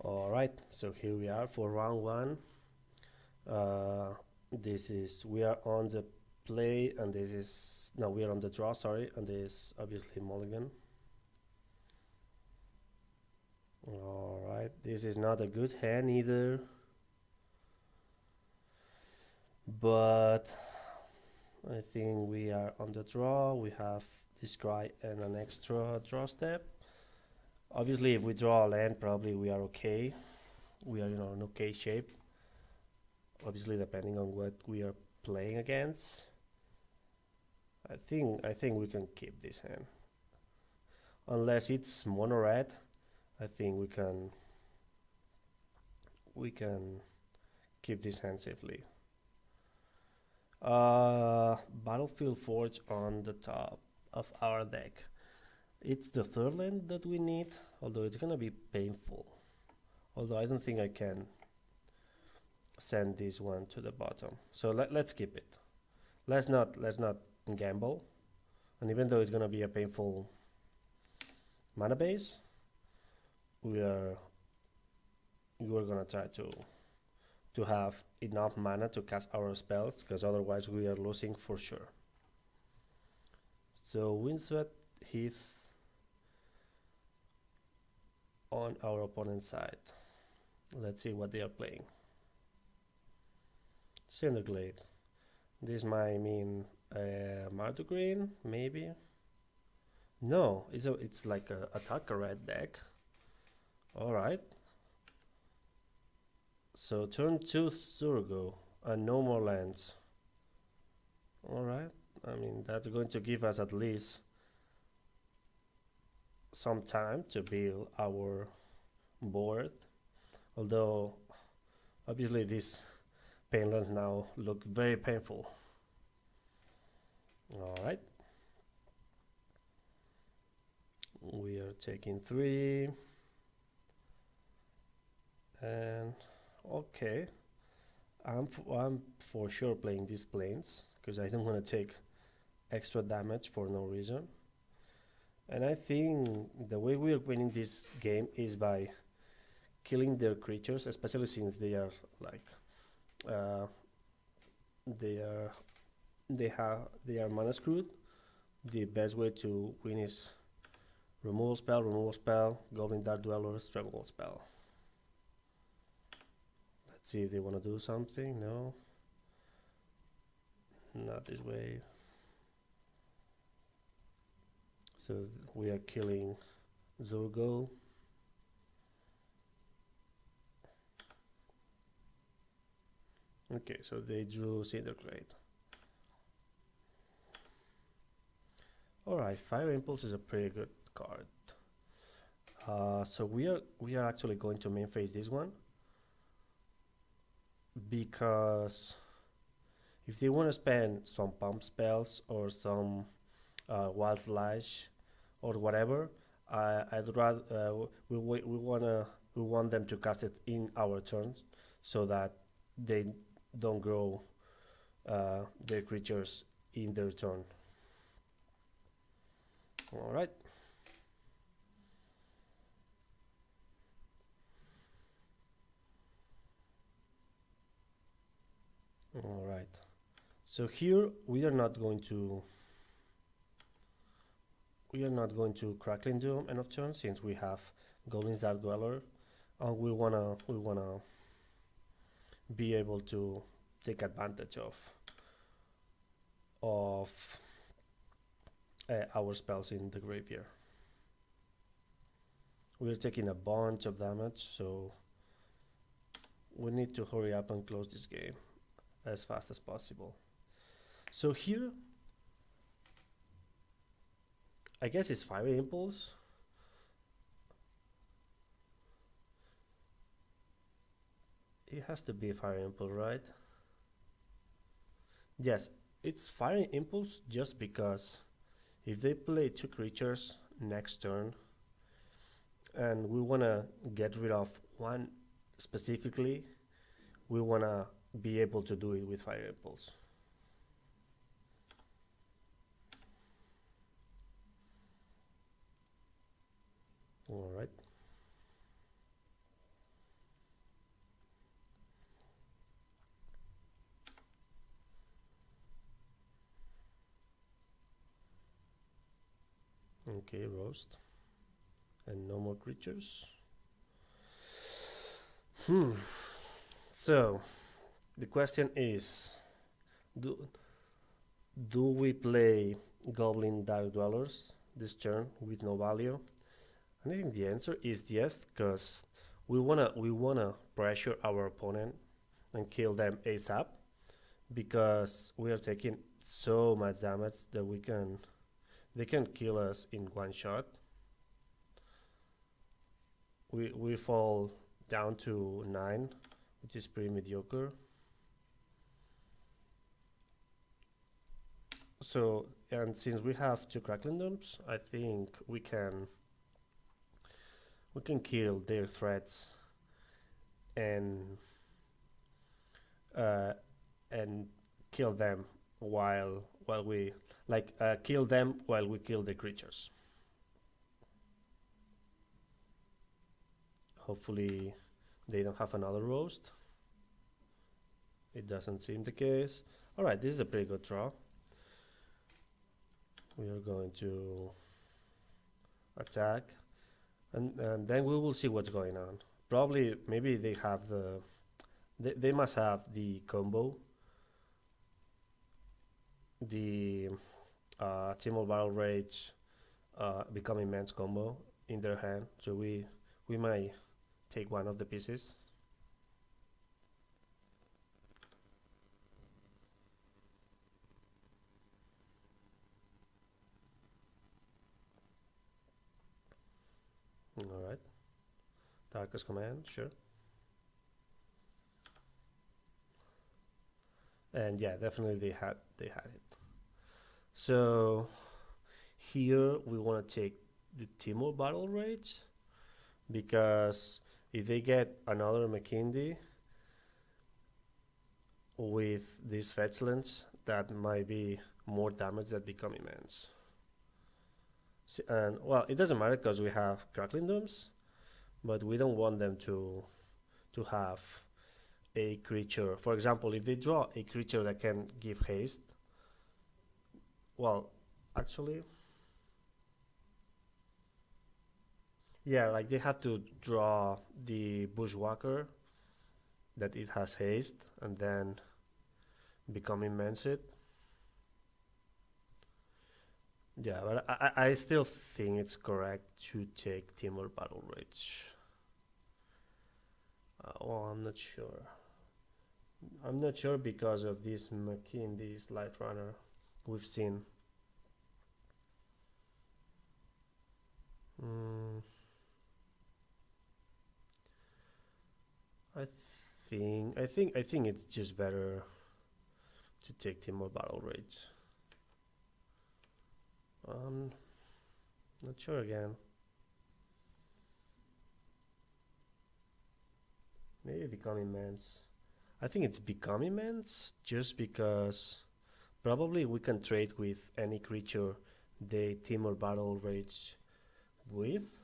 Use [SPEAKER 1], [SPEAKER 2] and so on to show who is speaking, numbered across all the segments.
[SPEAKER 1] All right, so here we are for round one. This is we are on the play, and this is no, we are on the draw. Sorry, and this is obviously mulligan. All right, this is not a good hand either, but I think we are on the draw. We have this guy and an extra draw step. Obviously, if we draw a land, probably we are okay. We are in an okay shape. Obviously, depending on what we are playing against. I think we can keep this hand. Unless it's mono red, I think we can keep this hand safely. Battlefield Forge on the top of our deck. It's the third land that we need, although it's gonna be painful. Although I don't think I can send this one to the bottom. So let's keep it. Let's not gamble. And even though it's gonna be a painful mana base, we're gonna try to have enough mana to cast our spells, because otherwise we are losing for sure. So Windswept Heath on our opponent's side. Let's see what they are playing. Cinderglade. This might mean Mardu Green, maybe. No, it's like a Atarka Red deck. All right. So turn 2 Surgo and no more lands. All right. I mean, that's going to give us at least some time to build our board. Although, obviously, these painlands now look very painful. All right. We are taking 3. And okay, I'm for sure playing these planes because I don't want to take extra damage for no reason. And I think the way we are winning this game is by killing their creatures, especially since they are like they are mana screwed. The best way to win is removal spell, Goblin Dark Dweller, Struggle spell. Let's see if they want to do something. No, not this way. So we are killing Zurgo. Okay, so they drew Cinderglade. Alright, Fire Impulse is a pretty good card. So we are actually going to main phase this one, because if they want to spend some pump spells or some wild slash or whatever, I'd rather we want them to cast it in our turns so that they don't grow their creatures in their turn. All right. All right. So here we are not going to Crackling Doom end of turn, since we have Goblin's Dark Dweller, and we wanna be able to take advantage of our spells in the graveyard. We're taking a bunch of damage, so we need to hurry up and close this game as fast as possible. So here, I guess it's Fire Impulse. It has to be Fire Impulse, right? Yes, it's Fire Impulse just because if they play 2 creatures next turn and we want to get rid of one specifically, we want to be able to do it with Fire Impulse. All right. Okay, roast. And no more creatures. So, the question is, do we play Goblin Dark Dwellers this turn with no value? And I think the answer is yes, because we wanna pressure our opponent and kill them ASAP, because we are taking so much damage that they can kill us in one shot. We fall down to 9, which is pretty mediocre. So, and since we have 2 Crackling Domes, I think we can kill their threats and and kill them while we kill them while we kill the creatures. Hopefully they don't have another roast. It doesn't seem the case. Alright, this is a pretty good draw. We are going to attack, and then we will see what's going on. Probably, maybe they have they must have the combo, the Timor Battle Rage Become Immense combo in their hand, so we might take one of the pieces. Alright. Darkest Command, sure. And yeah, definitely they had it. So here we want to take the Timor Battle Rage, because if they get another McKindy with these fetchlands, that might be more damage that Become Immense. And well, it doesn't matter because we have Crackling Domes, but we don't want them to have a creature. For example, if they draw a creature that can give haste, well, actually, yeah, like they have to draw the Bushwhacker that it has haste and then Become Immense it. Yeah, but I still think it's correct to take Timor Battle Rage. Well, I'm not sure. I'm not sure because of this McKindy's Light Runner we've seen. I think it's just better to take Timor Battle Rage. Not sure again. Maybe Become Immense. I think it's Become Immense just because probably we can trade with any creature they Timor Battle Rage with,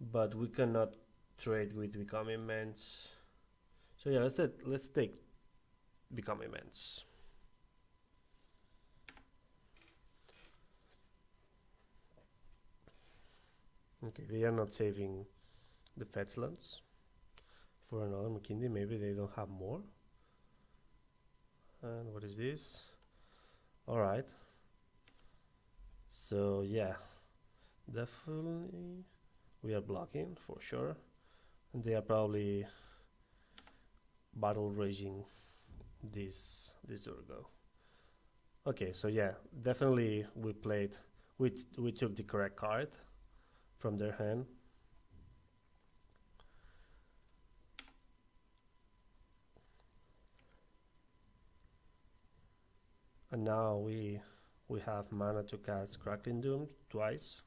[SPEAKER 1] but we cannot trade with Become Immense. So yeah, let's take Become Immense. Okay, they are not saving the fetchlands for another McKindy. Maybe they don't have more. And what is this? Alright. So yeah, definitely we are blocking for sure. And they are probably battle raging this Urgo. Okay, so yeah, definitely we took the correct card from their hand. And now we have mana to cast Crackling Doom twice.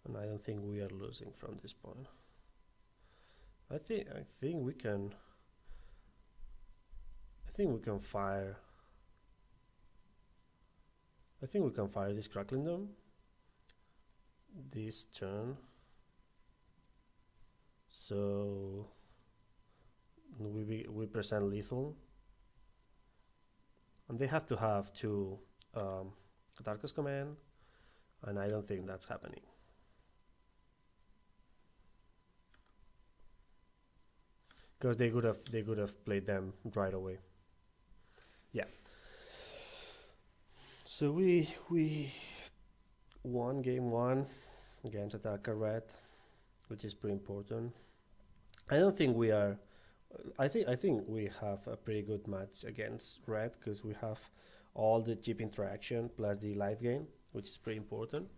[SPEAKER 1] And I don't think we are losing from this point. I think we can fire. I think we can fire this Crackling Doom this turn. So we present lethal, and they have to have two Atarka's command, and I don't think that's happening. Because they could have played them right away. Yeah. So we won game one against Atarka Red, which is pretty important. I don't think we are. I think we have a pretty good match against Red because we have all the chip interaction plus the life gain, which is pretty important.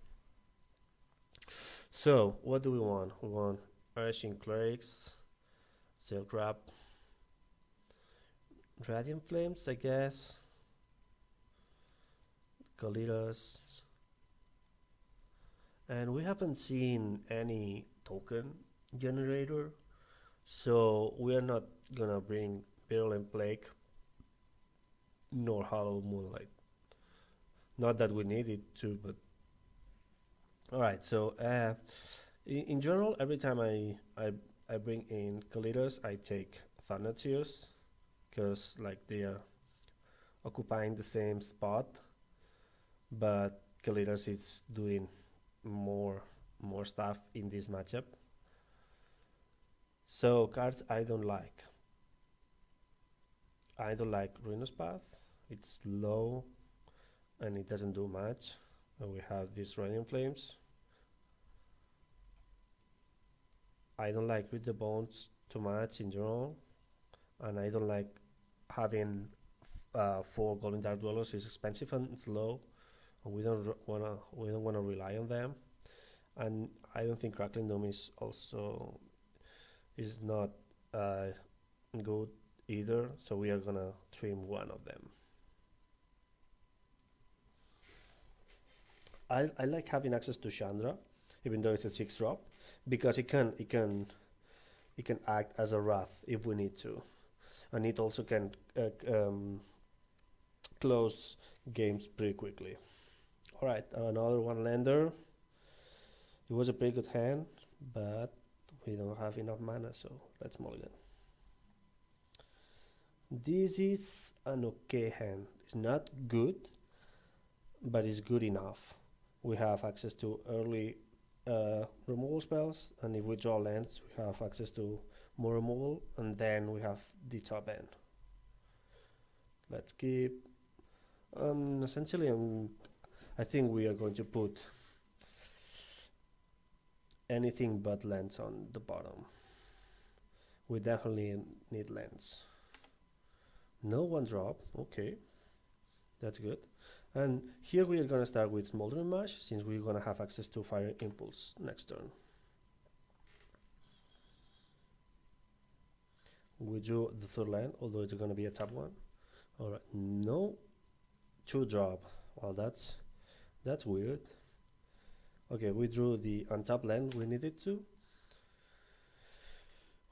[SPEAKER 1] So what do we want? We want Urging Clerics, Silk Wrap, Radiant Flames, I guess, Kalitas, and we haven't seen any token generator, so we are not gonna bring Virulent Plague nor Hollow Moonlight. Not that we need it to, but alright. So in general, every time I bring in Kalitas, I take Thunder Tears because like they are occupying the same spot, but Kalitas is doing more stuff in this matchup. So cards I don't like. I don't like Ruinous Path. It's low and it doesn't do much. And we have these Radiant Flames. I don't like Read the Bones too much in general, and I don't like having 4 Golden Dark Dwellers. It's expensive and slow, and we don't wanna rely on them. And I don't think Crackling Dome is also is not good either. So we are gonna trim one of them. I like having access to Chandra, even though it's a 6-drop, because it can act as a wrath if we need to, and it also can close games pretty quickly. All right, another one lander. It was a pretty good hand, but we don't have enough mana, so let's mulligan. This is an okay hand. It's not good, but it's good enough. We have access to early removal spells, and if we draw lands, we have access to more removal, and then we have the top end. Let's keep. Essentially, I think we are going to put anything but lands on the bottom. We definitely need lands. No one drop, okay, that's good. And here we are going to start with Smoldering Marsh, since we're going to have access to Fire Impulse next turn. We drew the third land, although it's going to be a tap one. Alright, no 2-drop. Well, that's weird. Okay, we drew the untapped land we needed to.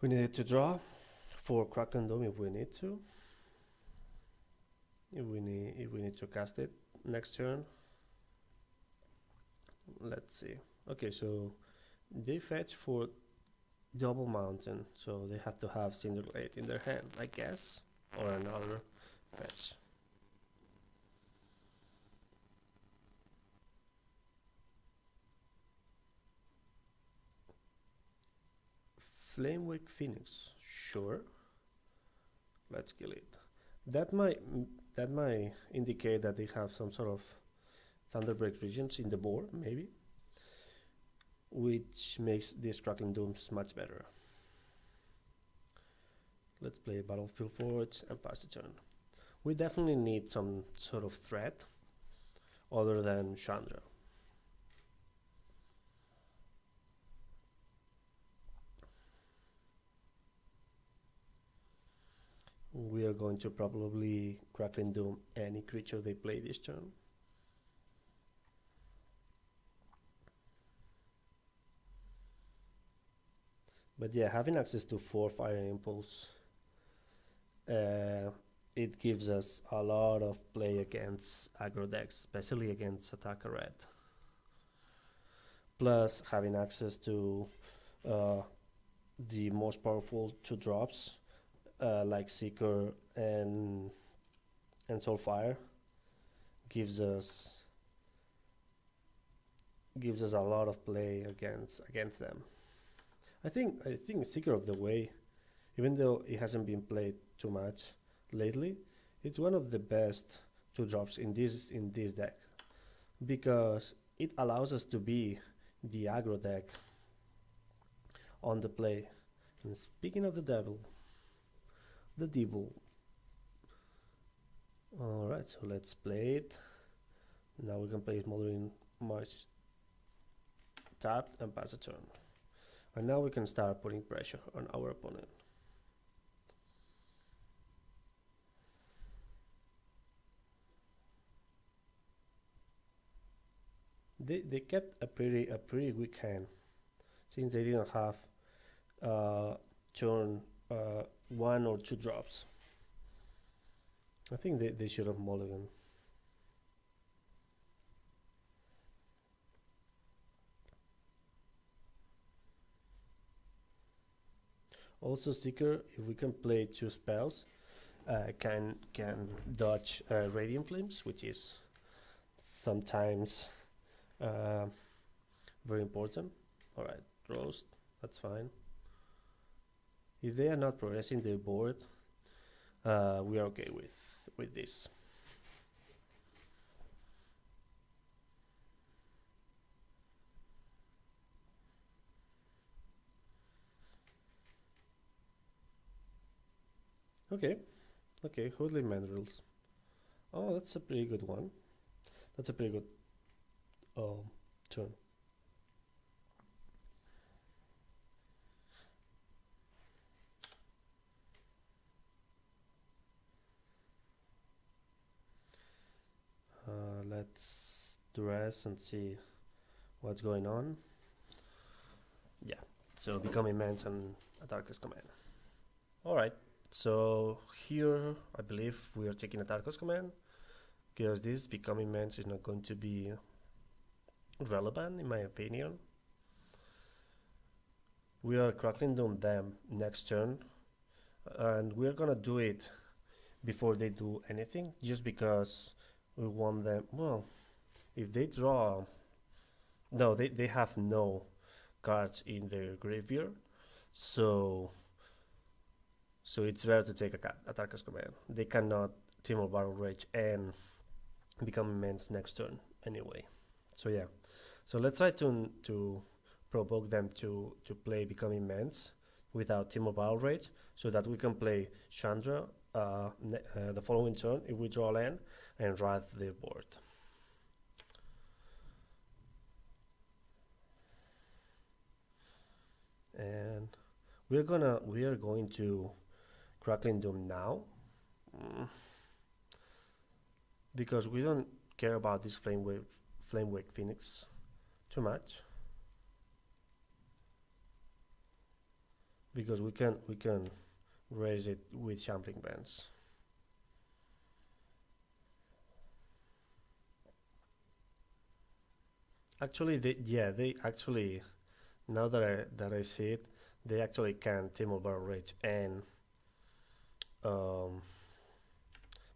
[SPEAKER 1] We needed to draw for Crackling Dome if we need to. If we need to cast it next turn. Let's see. Okay, so they fetch for Double Mountain, so they have to have Cinder Glade in their hand, I guess, or another fetch. Flamewake Phoenix, sure. Let's kill it. That might indicate that they have some sort of Thunderbreak Regents in the board, maybe, which makes these Crackling Dooms much better. Let's play Battlefield Forge and pass the turn. We definitely need some sort of threat other than Chandra. We are going to probably Crackling Doom any creature they play this turn. But yeah, having access to 4 Fire Impulse, it gives us a lot of play against aggro decks, especially against Atarka Red. Plus, having access to the most powerful 2 drops like Seeker and Soulfire gives us a lot of play against them. I think Seeker of the Way, even though it hasn't been played too much lately, it's one of the best 2 drops in this deck because it allows us to be the aggro deck on the play. And speaking of the devil, alright, so let's play it. Now we can play Smoldering March tapped and pass a turn. And now we can start putting pressure on our opponent. They kept a pretty weak hand since they didn't have turn 1 or 2 drops. I think they should have mulligan. Also Seeker, if we can play 2 spells, can dodge Radiant Flames, which is sometimes very important. Alright, Roast, that's fine. If they are not progressing their board, we are okay with this. Okay, Hoodly Mandrills. Oh, that's a pretty good one. That's a pretty good turn. Let's dress and see what's going on. Yeah, so Become Immense and Atarka's Command. Alright, so here I believe we are taking Atarka's Command because this Become Immense is not going to be relevant in my opinion. We are crackling down them next turn and we are gonna do it before they do anything just because we want them. Well, if they draw, no, they have no cards in their graveyard, so it's better to take Atarka's Command. They cannot Timor Battle Rage and Become Immense next turn anyway. So yeah, so let's try to provoke them to play Become Immense without Timor Battle Rage, so that we can play Chandra the following turn if we draw land and write their board. And we are going to Crackling Doom now because we don't care about this Flamewake Phoenix too much, because we can raise it with Shambling Bands. Actually, they actually, now that I see it, they actually can Timor Battle Rage and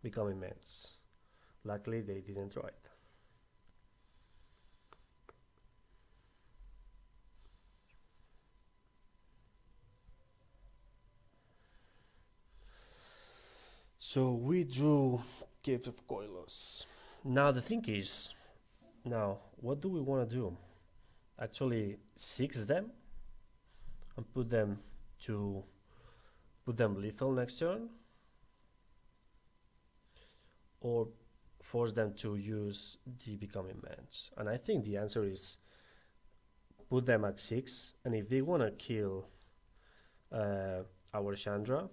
[SPEAKER 1] Become Immense. Luckily, they didn't draw it. So we drew Caves of Koilos. Now the thing is, what do we want to do? Actually 6 them and put them lethal next turn, or force them to use the Become Immense? And I think the answer is put them at 6, and if they want to kill our Chandra,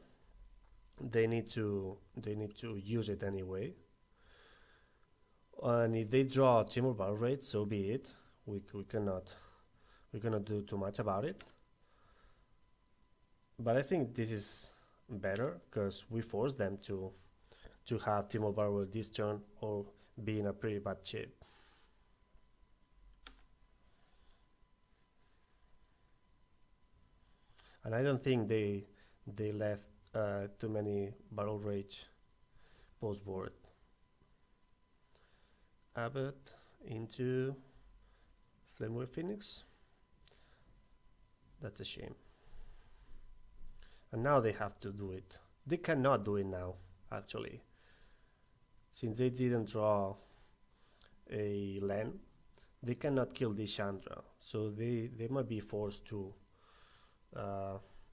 [SPEAKER 1] they need to use it anyway. And if they draw Timor Battle Rage, so be it. We cannot do too much about it. But I think this is better because we force them to have Timor Battle Rage this turn or be in a pretty bad shape. And I don't think they left too many Battle Rage post board. Abbott into Flameware Phoenix. That's a shame. And now they have to do it. They cannot do it now, actually. Since they didn't draw a land, they cannot kill this Chandra. So they might be forced to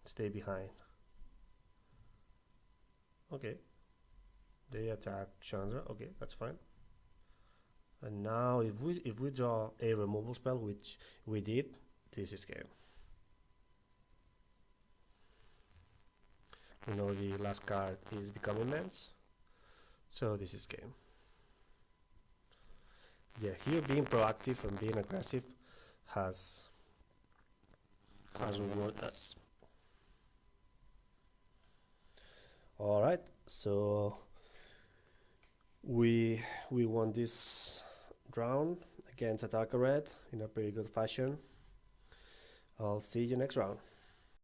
[SPEAKER 1] stay behind. Okay. They attack Chandra. Okay, that's fine. And now if we draw a removal spell, which we did, this is game. You know, the last card is becoming immense, so this is game. Yeah, here being proactive and being aggressive has rewarded us. Alright, so we won this round against Atarka Red in a pretty good fashion. I'll see you next round.